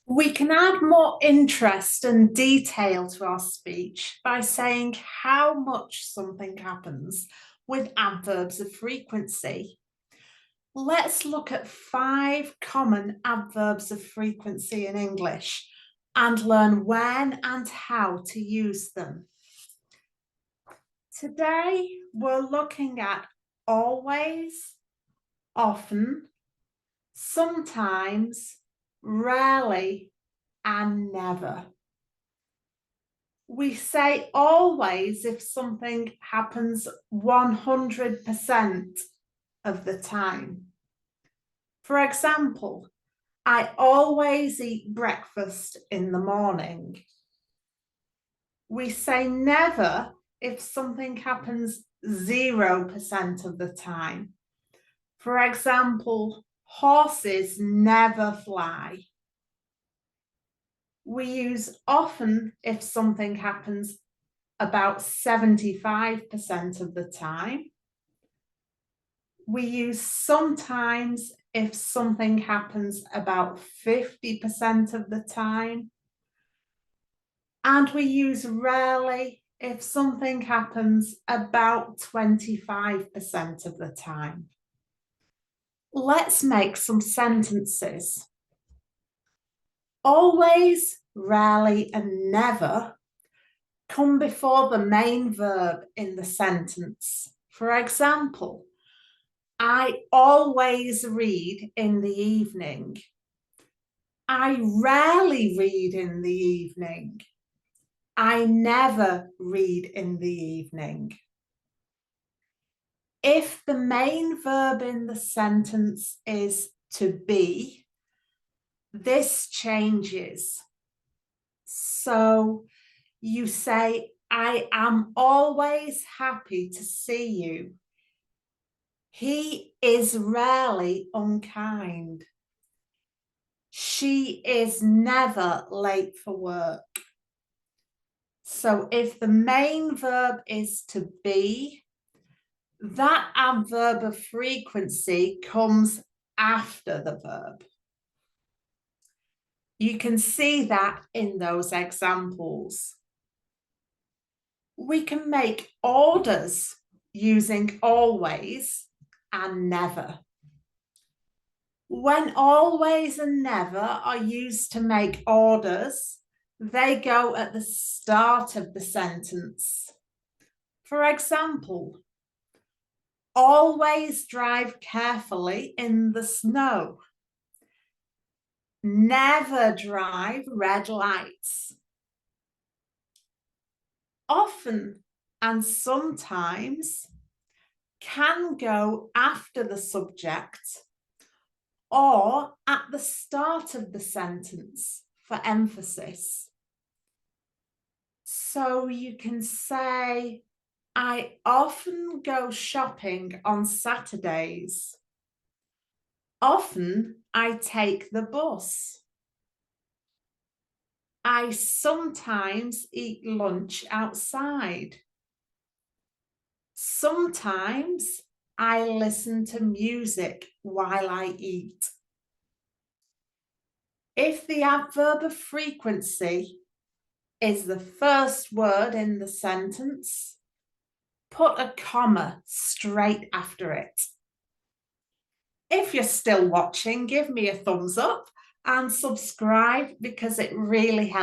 We can add more interest and detail to our speech by saying how much something happens with adverbs of frequency. Let's look at 5 common adverbs of frequency in English and learn when and how to use them. Today, we're looking at always, often, sometimes, rarely, and never. We say always if something happens 100% of the time. For example, I always eat breakfast in the morning. We say never if something happens 0% of the time. For example, horses never fly. We use often if something happens about 75% of the time. We use sometimes if something happens about 50% of the time. And we use rarely if something happens about 25% of the time. Let's make some sentences. Always, rarely, and never come before the main verb in the sentence. For example, I always read in the evening. I rarely read in the evening. I never read in the evening. If the main verb in the sentence is to be, this changes. So you say, I am always happy to see you. He is rarely unkind. She is never late for work. So if the main verb is to be, that adverb of frequency comes after the verb. You can see that in those examples. We can make orders using always and never. When always and never are used to make orders, they go at the start of the sentence. For example, always drive carefully in the snow. Never drive red lights. Often and sometimes can go after the subject or at the start of the sentence for emphasis. So you can say, I often go shopping on Saturdays. Often I take the bus. I sometimes eat lunch outside. Sometimes I listen to music while I eat. If the adverb of frequency is the first word in the sentence, put a comma straight after it. If you're still watching, give me a thumbs up and subscribe because it really helps.